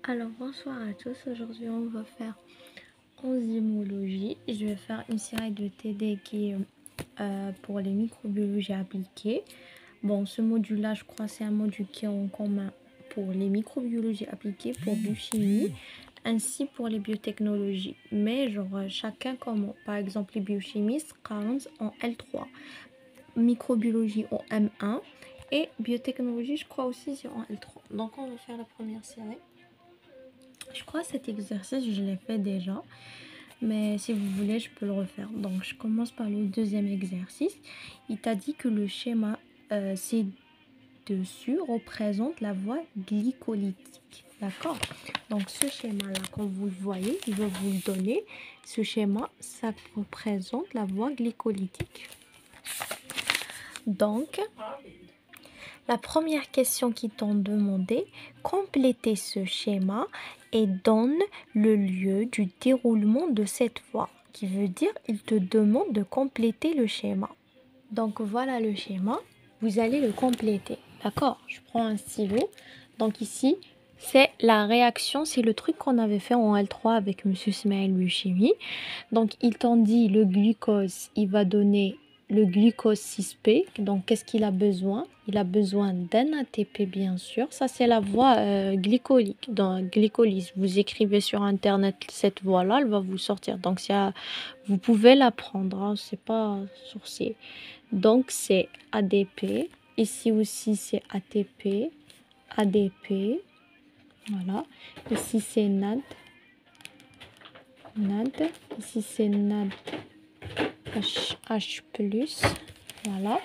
Alors bonsoir à tous, aujourd'hui on va faire enzymologie. Je vais faire une série de TD qui est pour les microbiologies appliquées. Bon, ce module-là, je crois c'est un module qui est en commun pour les microbiologies appliquées, pour biochimie, ainsi pour les biotechnologies. Mais genre chacun comment. Par exemple, les biochimistes commencent en L3, microbiologie en M1 et biotechnologie, je crois aussi c'est en L3. Donc on va faire la première série. Je crois que cet exercice, je l'ai fait déjà. Mais si vous voulez, je peux le refaire. Donc, je commence par le deuxième exercice. Il t'a dit que le schéma ci-dessus représente la voie glycolytique. D'accord? Donc, ce schéma-là, quand vous le voyez, je vais vous le donner. Ce schéma, ça représente la voie glycolytique. Donc, la première question qu'ils t'ont demandé, complétez ce schéma et donne le lieu du déroulement de cette voie. Qui veut dire, il te demande de compléter le schéma. Donc voilà le schéma, vous allez le compléter. D'accord? Je prends un stylo. Donc ici, c'est la réaction, c'est le truc qu'on avait fait en L3 avec M. Smail Biochimie. Donc ils t'ont dit le glucose, il va donner le glucose 6P. Donc qu'est-ce qu'il a besoin? Il a besoin d'un ATP bien sûr. Ça c'est la voie glycolique, dans glycolyse. Vous écrivez sur internet cette voie-là, elle va vous sortir. Donc vous pouvez la prendre, hein, c'est pas sorcier. Donc c'est ADP. Ici aussi c'est ATP, ADP. Voilà. Ici c'est NAD. NAD. Ici c'est NAD. H+, voilà.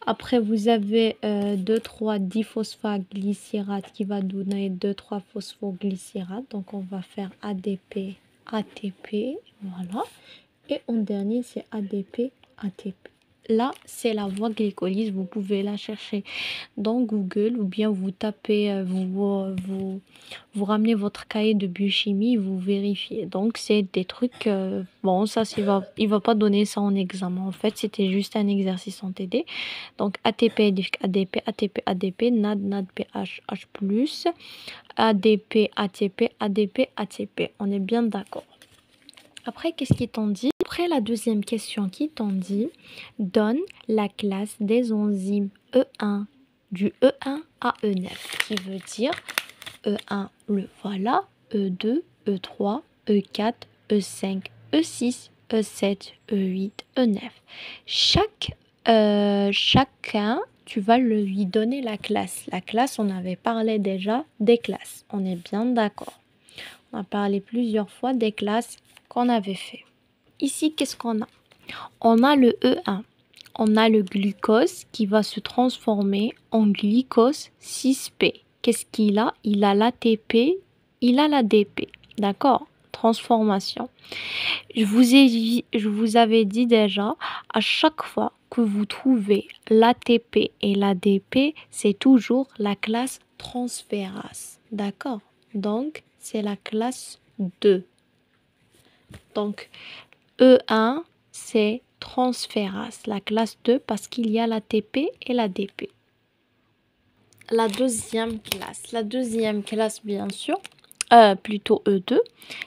Après, vous avez 2,3 diphosphoglycérate qui va donner 2,3 phosphoglycérate. Donc, on va faire ADP, ATP, voilà. Et en dernier, c'est ADP, ATP. Là, c'est la voie glycolyse. Vous pouvez la chercher dans Google ou bien vous tapez, vous ramenez votre cahier de biochimie, vous vérifiez. Donc, c'est des trucs... bon, ça, il va pas donner ça en examen. En fait, c'était juste un exercice en TD. Donc, ATP, ADP, ATP, ADP, NAD, NAD, pH, H+, ADP, ATP, ADP, ATP. On est bien d'accord. Après, qu'est-ce qu'ils t'ont dit? Après la deuxième question qu'ils t'ont dit, donne la classe des enzymes E1 du E1 à E9, qui veut dire E1, le voilà, E2, E3, E4, E5, E6, E7, E8, E9. Chacun, tu vas lui donner la classe. La classe, on avait parlé déjà des classes. On est bien d'accord. On a parlé plusieurs fois des classes qu'on avait fait. Ici, qu'est-ce qu'on a? On a le E1. On a le glucose qui va se transformer en glucose 6P. Qu'est-ce qu'il a? Il a l'ATP, il a l'ADP. D'accord? Transformation. Je vous avais dit déjà, à chaque fois que vous trouvez l'ATP et l'ADP, c'est toujours la classe transférase. D'accord? Donc, c'est la classe 2. Donc, E1, c'est transférase, la classe 2, parce qu'il y a l'ATP et l'ADP. La deuxième classe bien sûr, plutôt E2,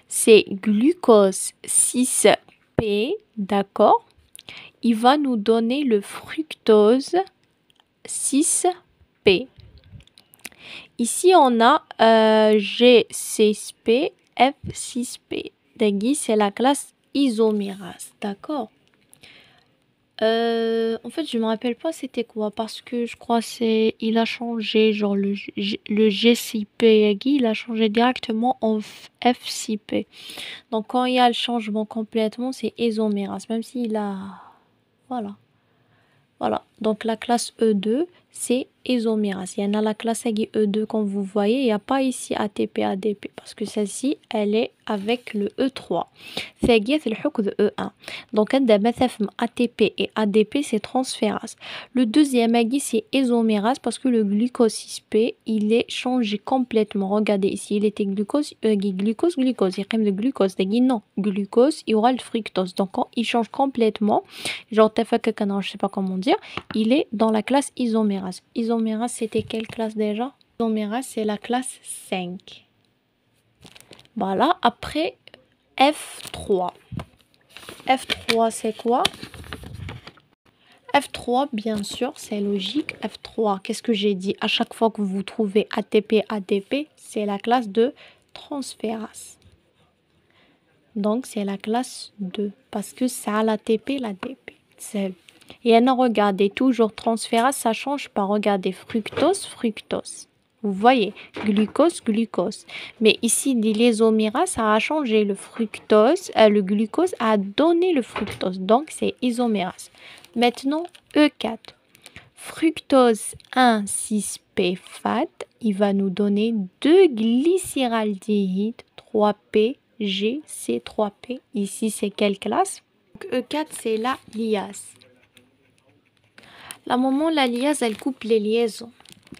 c'est glucose 6P, d'accord? Il va nous donner le fructose 6P. Ici, on a G6P, F6P. C'est la classe isomérase, d'accord? En fait, je me rappelle pas c'était quoi parce que je crois il a changé genre le G6P il a changé directement en F6P. Donc quand il y a le changement complètement, c'est isomérase même s'il a voilà. Voilà. Donc la classe E2, c'est isomérase. Il y en a la classe E2 comme vous voyez, il n'y a pas ici ATP ADP parce que celle-ci, elle est avec le E3. C'est le حكم de E1. Donc ATP et ADP, c'est transférase. Le deuxième c'est isomérase parce que le glucose 6P, il est changé complètement. Regardez ici, il était glucose. Il y a le glucose. Non, glucose, il y aura le fructose. Donc quand il change complètement, genre je sais pas comment dire, il est dans la classe isomérase. Isomérase, c'était quelle classe déjà? Isomérase, c'est la classe 5. Voilà, après F3. F3, c'est quoi? F3, bien sûr, c'est logique. F3, qu'est-ce que j'ai dit? À chaque fois que vous trouvez ATP, ADP, c'est la classe de transférase. Donc, c'est la classe 2 parce que c'est à l'ATP, l'ADP. Et on a regardé toujours transférase, ça change pas. Regardez fructose, fructose. Vous voyez, glucose, glucose. Mais ici, l'isomérase, ça a changé le fructose. Le glucose a donné le fructose. Donc, c'est isomérase. Maintenant, E4. Fructose 1,6P fat, il va nous donner 2 glycéraldéhyde 3P, GC3P. Ici, c'est quelle classe? Donc, E4, c'est la liase. La moment, la liase, elle coupe les liaisons.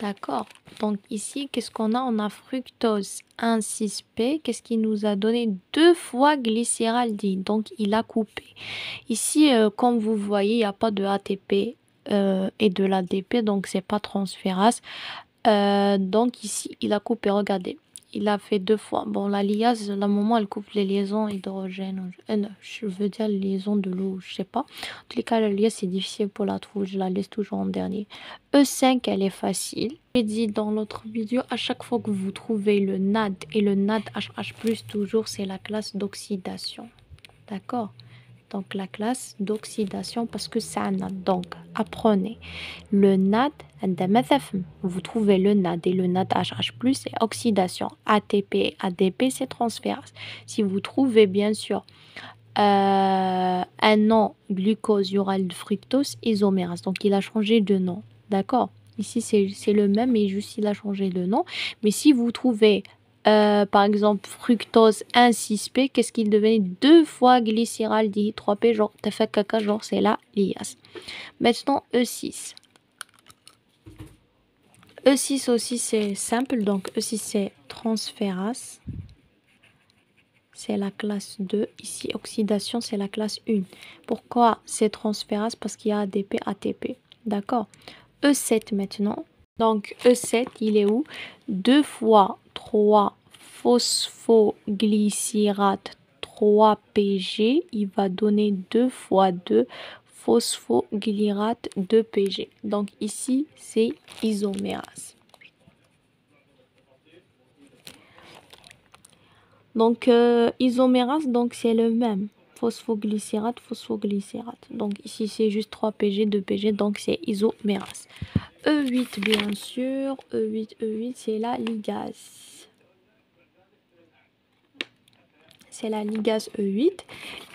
D'accord? Donc ici, qu'est-ce qu'on a? On a fructose 1,6P. Qu'est-ce qu'il nous a donné? 2 fois glycéraldéhyde. Donc, il a coupé. Ici, comme vous voyez, il n'y a pas de ATP et de l'ADP. Donc, c'est pas transférase. Donc, ici, il a coupé. Regardez. Il a fait 2 fois. Bon, la liase, la moment, elle coupe les liaisons hydrogène. Non, je veux dire les liaisons de l'eau, je sais pas. En tous les cas, la liase, c'est difficile pour la trouver. Je la laisse toujours en dernier. E5, elle est facile. J'ai dit dans l'autre vidéo, à chaque fois que vous trouvez le NAD et le NADH+, toujours, c'est la classe d'oxydation. D'accord? Donc, la classe d'oxydation parce que c'est un NAD. Donc, apprenez. Le NAD, vous trouvez le NAD et le NADH+, c'est oxydation. ATP, ADP, c'est transférase. Si vous trouvez, bien sûr, un nom glucose, il y aura le fructose, isomérase. Donc, il a changé de nom. D'accord? Ici, c'est le même, mais juste il a changé de nom. Mais si vous trouvez par exemple, fructose 1,6P, qu'est-ce qu'il devenait? 2 fois glycéraldéhyde 3P, genre, t'as fait caca, genre, c'est la liase. Maintenant, E6. E6 aussi, c'est simple, donc E6, c'est transférase. C'est la classe 2. Ici, oxydation, c'est la classe 1. Pourquoi c'est transférase? Parce qu'il y a ADP, ATP. D'accord? E7 maintenant. Donc, E7, il est où? 2 fois 3 phosphoglycérate 3PG, il va donner 2 fois 2 phosphoglycérate 2PG. Donc ici, c'est isomérase. Donc isomérase, donc c'est le même. Phosphoglycérate, phosphoglycérate. Donc ici, c'est juste 3PG, 2PG, donc c'est isomérase. E8, bien sûr. E8, c'est la ligase. C'est la ligase E8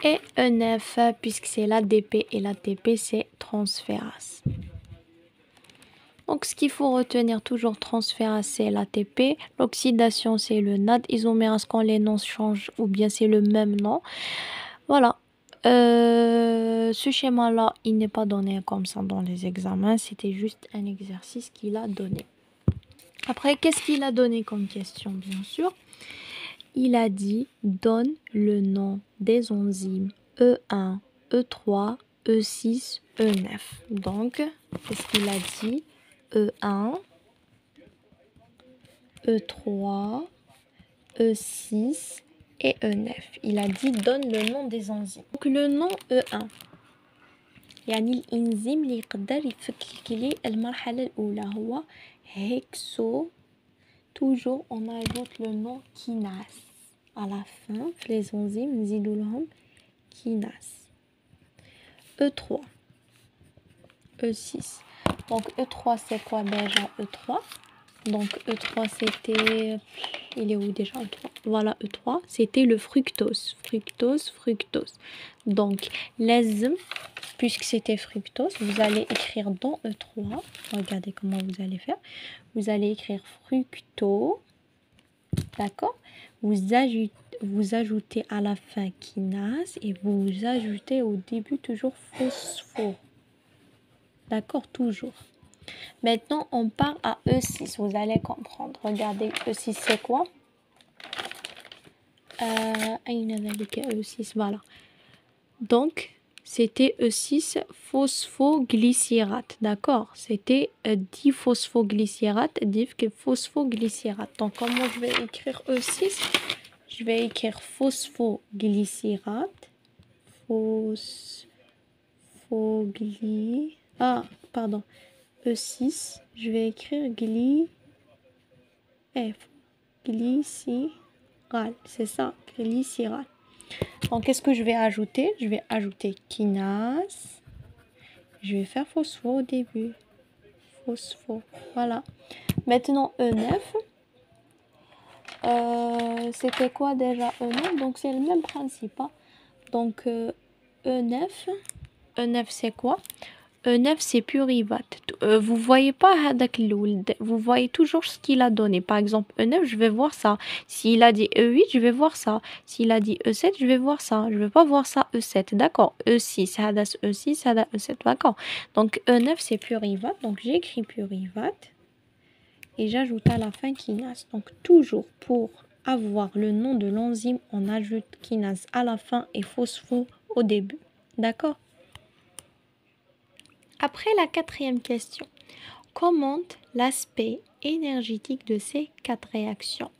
et E9 puisque c'est l'ADP et l'ATP c'est transférase. Donc ce qu'il faut retenir toujours transférase c'est l'ATP, l'oxydation c'est le NAD, isomérase quand les noms changent ou bien c'est le même nom. Voilà. Ce schéma là il n'est pas donné comme ça dans les examens, c'était juste un exercice qu'il a donné. Après qu'est-ce qu'il a donné comme question bien sûr? Il a dit donne le nom des enzymes E1, E3, E6, E9. Donc, qu'est-ce qu'il a dit? E1, E3, E6 et E9. Il a dit donne le nom des enzymes. Donc, le nom E1. يعني الإنزيم اللي يقدر يفكك لي المرحلة الأولى هو هيكسو. Toujours, on ajoute le nom kinase. À la fin, les enzymes, نزيدو لهم kinase. E3, E6. Donc, E3, c'est quoi déjà E3? Donc, E3, c'était... Il est où déjà E3? Voilà, E3, c'était le fructose. Fructose, fructose. Donc, l'enzyme, puisque c'était fructose, vous allez écrire dans E3. Regardez comment vous allez faire. Vous allez écrire fructose. D'accord? Vous ajoutez à la fin kinase et vous ajoutez au début toujours phosphore. D'accord? Toujours. Maintenant, on part à E6. Vous allez comprendre. Regardez, E6, c'est quoi? E6, voilà. Donc, c'était E6 phosphoglycérate. D'accord? C'était diphosphoglycérate, phosphoglycérate. Donc, comment je vais écrire E6? je vais écrire phosphoglycérate. Ah, pardon. E6, je vais écrire glycérale. C'est ça, glycérale. Donc, qu'est-ce que je vais ajouter? Je vais ajouter kinase. Je vais faire phospho au début. Phospho. Voilà. Maintenant, E9. C'était quoi déjà E9? Donc, c'est le même principe. Hein? Donc, E9. E9, c'est quoi? E9, c'est pyruvate. Vous voyez pas هذاك الولد. Vous voyez toujours ce qu'il a donné. Par exemple, E9, je vais voir ça. S'il a dit E8, je vais voir ça. S'il a dit E7, je vais voir ça. Je vais pas voir ça E7. D'accord. E6, هذا E6, هذا E7. D'accord. Donc, E9, c'est pyruvate. Donc, j'écris pyruvate. Et j'ajoute à la fin kinase. Donc, toujours pour avoir le nom de l'enzyme, on ajoute kinase à la fin et phospho au début. D'accord? Après la quatrième question, commente l'aspect énergétique de ces 4 réactions.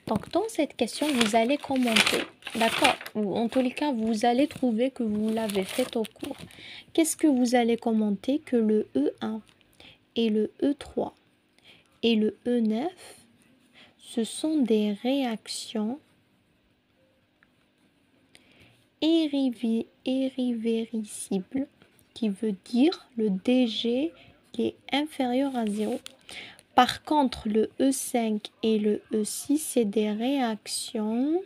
Donc, dans cette question, vous allez commenter, d'accord? Ou en tous les cas, vous allez trouver que vous l'avez fait au cours. Qu'est-ce que vous allez commenter? Que le E1 et le E3 et le E9, ce sont des réactions irréversibles, qui veut dire le DG qui est inférieur à 0. Par contre, le E5 et le E6, c'est des réactions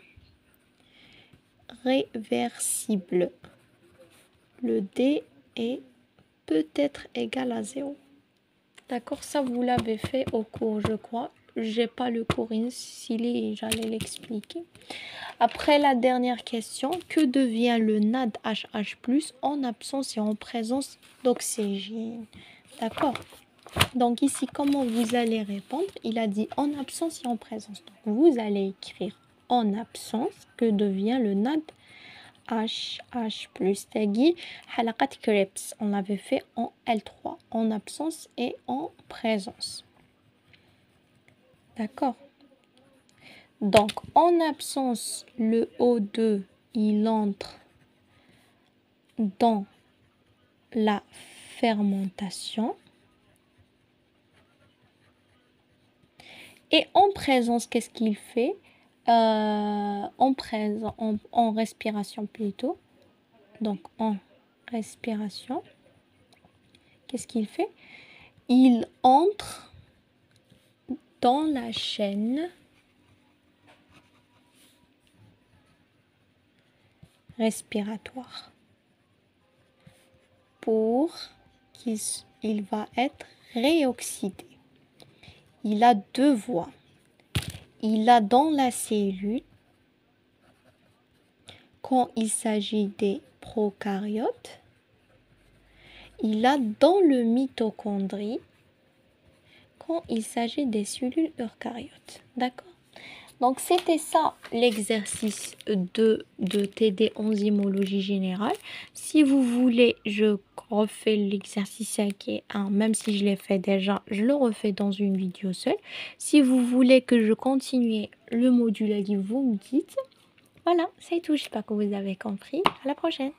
réversibles. Le D est peut-être égal à 0. D'accord, ça vous l'avez fait au cours, je crois. J'ai pas le cours ici, j'allais l'expliquer. Après la dernière question, que devient le NADHH+ en absence et en présence d'oxygène? D'accord? Donc ici, comment vous allez répondre? Il a dit en absence et en présence. Donc vous allez écrire en absence, que devient le NADHH+. Tagui, halakat Krebs, on l'avait fait en L3, en absence et en présence. D'accord? Donc, en absence, le O2, il entre dans la fermentation. Et en présence, qu'est-ce qu'il fait? En respiration plutôt. Donc, en respiration, qu'est-ce qu'il fait? Il entre dans la chaîne respiratoire pour qu'il va être réoxydé. Il a 2 voies. Il a dans la cellule, quand il s'agit des prokaryotes, il a dans le mitochondrie, quand il s'agit des cellules eucaryotes. D'accord? Donc, c'était ça l'exercice de TD enzymologie générale. Si vous voulez, je refais l'exercice 5 et 1, même si je l'ai fait déjà, je le refais dans une vidéo seule. Si vous voulez que je continue le module à vous me dites. Voilà, c'est tout. J'espère que vous avez compris. À la prochaine.